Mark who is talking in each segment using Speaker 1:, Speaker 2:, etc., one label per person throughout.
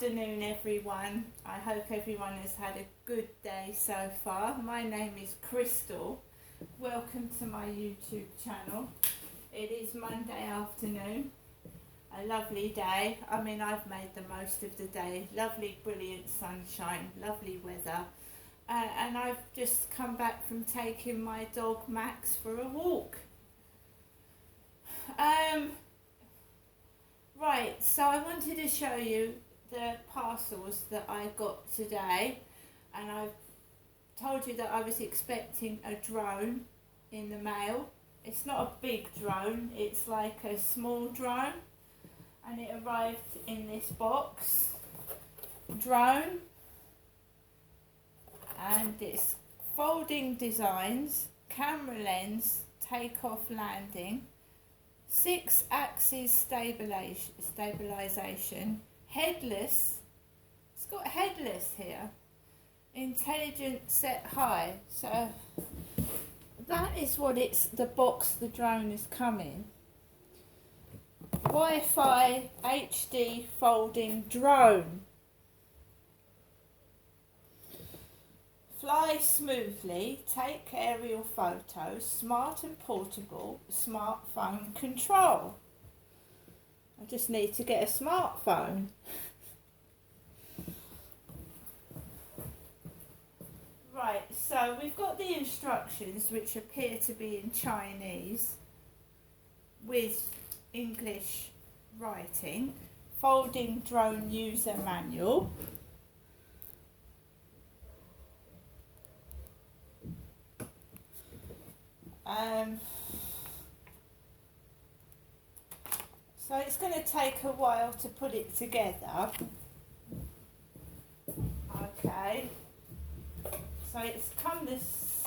Speaker 1: afternoon, everyone. I hope everyone has had a good day so far. My name is Crystal. Welcome to my YouTube channel. It is Monday afternoon. A lovely day. I mean, I've made the most of the day. Lovely, brilliant sunshine, lovely weather. And I've just come back from taking my dog Max for a walk. Right, so I wanted to show you the parcels that I got today, and I've told you that I was expecting a drone in the mail. It's not a big drone, it's like a small drone, and it arrived in this box. Drone, and it's folding designs, camera lens, takeoff landing, 6-axis stabilization, headless, it's got headless here, intelligent set high. So that is what it's, the box the drone is coming. Wi-Fi HD folding drone. Fly smoothly, take aerial photos, smart and portable, smartphone control. I just need to get a smartphone. Right, so we've got the instructions which appear to be in Chinese with English writing. Folding drone user manual. So it's going to take a while to put it together. Okay. So it's come this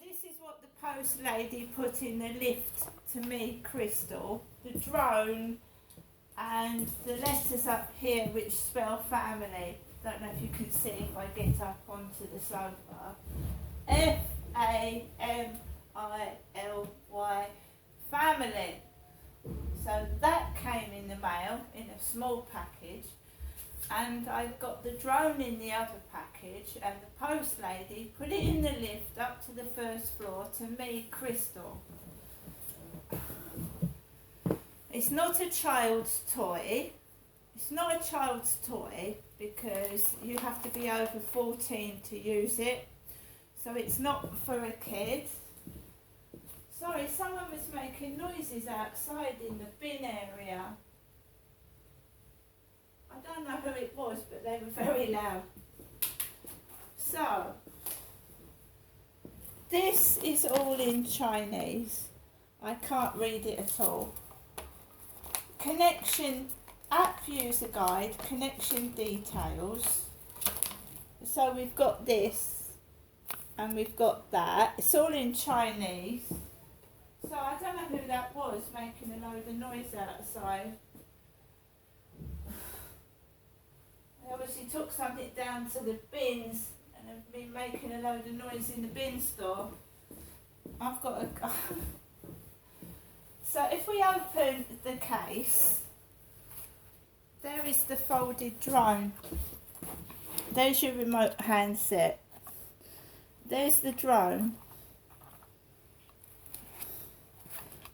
Speaker 1: is what the post lady put in the lift to me, Crystal. The drone and the letters up here which spell family. Don't know if you can see if I get up onto the sofa. Family, family. So that came in the mail in a small package, and I've got the drone in the other package, and the post lady put it in the lift up to the first floor to me, Crystal. It's not a child's toy. It's not a child's toy because you have to be over 14 to use it. So it's not for a kid. Sorry, someone was making noises outside in the bin area. I don't know who it was, but they were very loud. So, this is all in Chinese. I can't read it at all. Connection, app user guide, connection details. So we've got this, and we've got that. It's all in Chinese. So I don't know who that was making a load of noise outside. They obviously took something down to the bins and have been making a load of noise in the bin store. I've got a... So if we open the case, there is the folded drone. There's your remote handset. There's the drone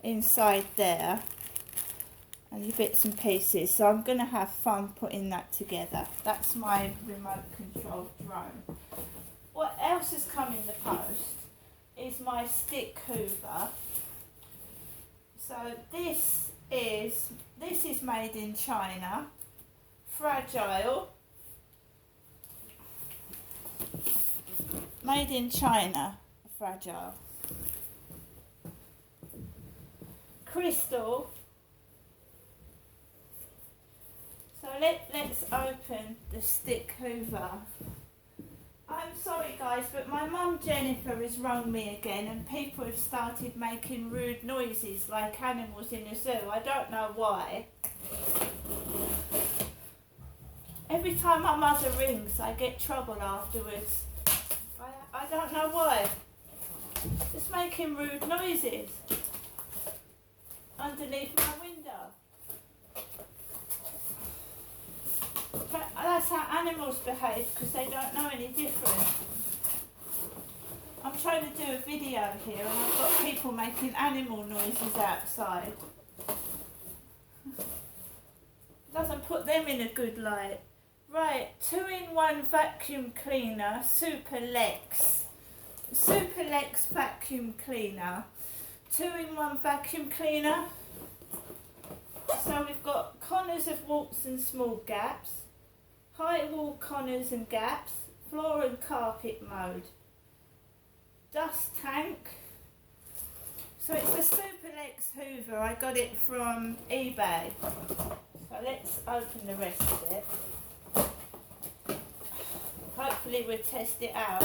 Speaker 1: inside there, and your bits and pieces. So I'm going to have fun putting that together. That's my remote controlled drone. What else has come in the post is my stick hoover. So this is made in China, fragile, made in China, fragile. Crystal. So let's open the stick hoover. I'm sorry guys, but my mum Jennifer has rung me again, and people have started making rude noises like animals in a zoo. I don't know why. Every time my mother rings, I get trouble afterwards. I don't know why. Just making rude noises underneath my window. that's how animals behave, because they don't know any different. I'm trying to do a video here and I've got people making animal noises outside. Doesn't put them in a good light. Right, 2-in-1 vacuum cleaner, Super Lex. Super Lex vacuum cleaner. 2-in-1 vacuum cleaner. So we've got corners of warts and small gaps, high wall corners and gaps, floor and carpet mode, dust tank. So it's a Super Lex hoover. I got it from eBay. So let's open the rest of it. Hopefully we'll test it out.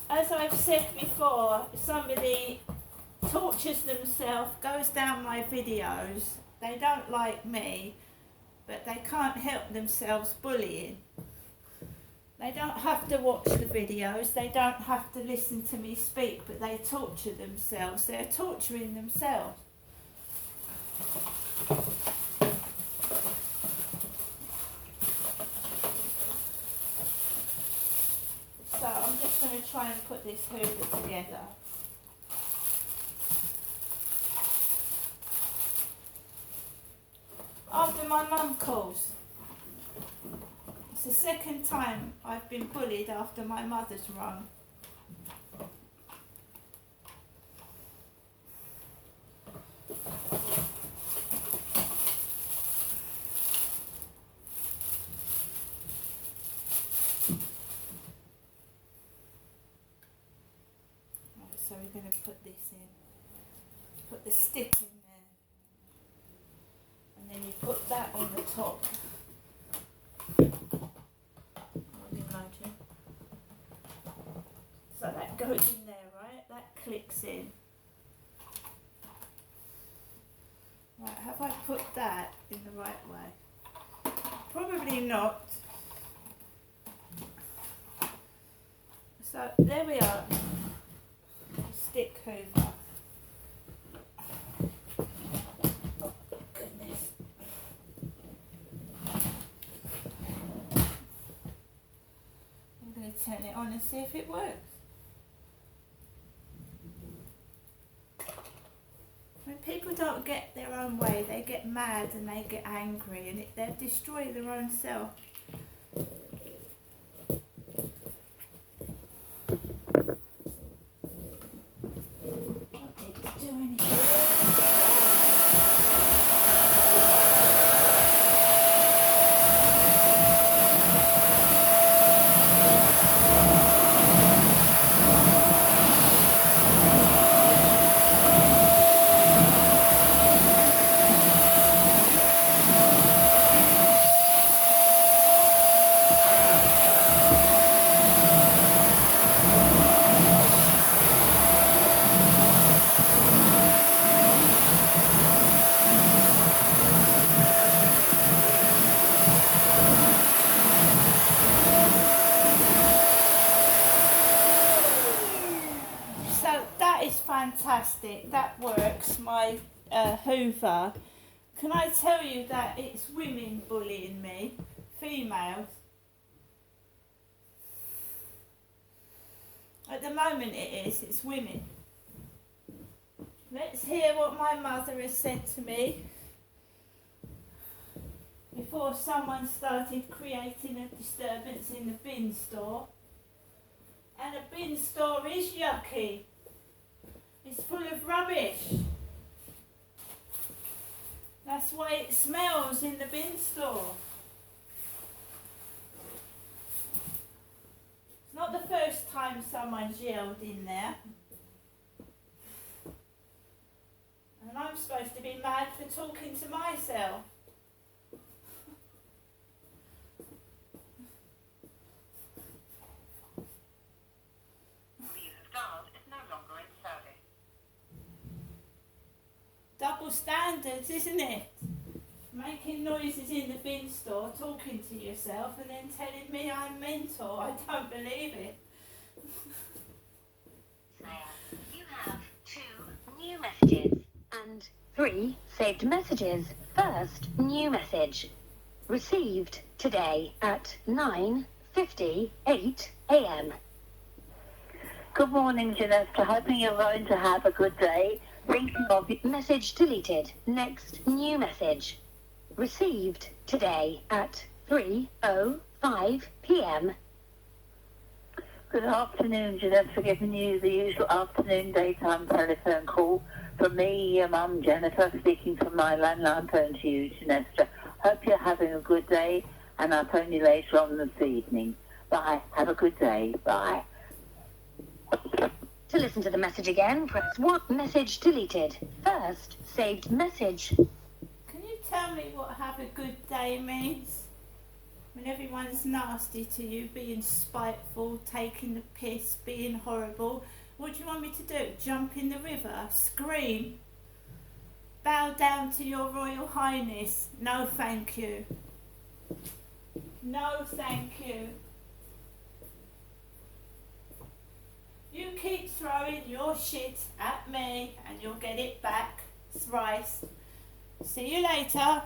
Speaker 1: As I've said before, somebody tortures themselves, goes down my videos. They don't like me, but they can't help themselves bullying. They don't have to watch the videos, they don't have to listen to me speak, but they torture themselves. They're torturing themselves. So I'm just going to try and put this hoover together. After my mum calls. It's the second time I've been bullied after my mother's rung. Right, so we're going to put this in. Put the stick in there. And then you put that on the top. So that goes in there, right? That clicks in. Right, have I put that in the right way? Probably not. So there we are. Stick hoover. Goodness. I'm going to turn it on and see if it works. When people don't get their own way, they get mad and they get angry and they destroy their own self. Don't need to do anything. Fantastic, that works, my hoover. Can I tell you that it's women bullying me, females? At the moment it's women. Let's hear what my mother has said to me before someone started creating a disturbance in the bin store. And a bin store is yucky. It's full of rubbish. That's why it smells in the bin store. It's not the first time someone's yelled in there. And I'm supposed to be mad for talking to myself. Double standards, isn't it? Making noises in the bin store, talking to yourself and then telling me I'm mental. I don't believe it.
Speaker 2: You have 2 new messages and 3. Saved messages. First, new message. Received today at 9:58 a.m.
Speaker 3: Good morning, Janessa. Hoping you're going to have a good day. Thinking of you.
Speaker 2: Message deleted. Next, new message. Received today at 3:05 p.m.
Speaker 3: Good afternoon, Janessa. Giving you the usual afternoon daytime telephone call from me, your mum, Jennifer, speaking from my landline phone to you, Janessa. Hope you're having a good day, and I'll phone you later on this evening. Bye. Have a good day. Bye.
Speaker 2: To listen to the message again, press 1. Message deleted. First, saved message.
Speaker 1: Can you tell me what have a good day means? When everyone's nasty to you, being spiteful, taking the piss, being horrible, what do you want me to do? Jump in the river? Scream? Bow down to your Royal Highness? No thank you. No thank you. You keep throwing your shit at me and you'll get it back thrice. See you later.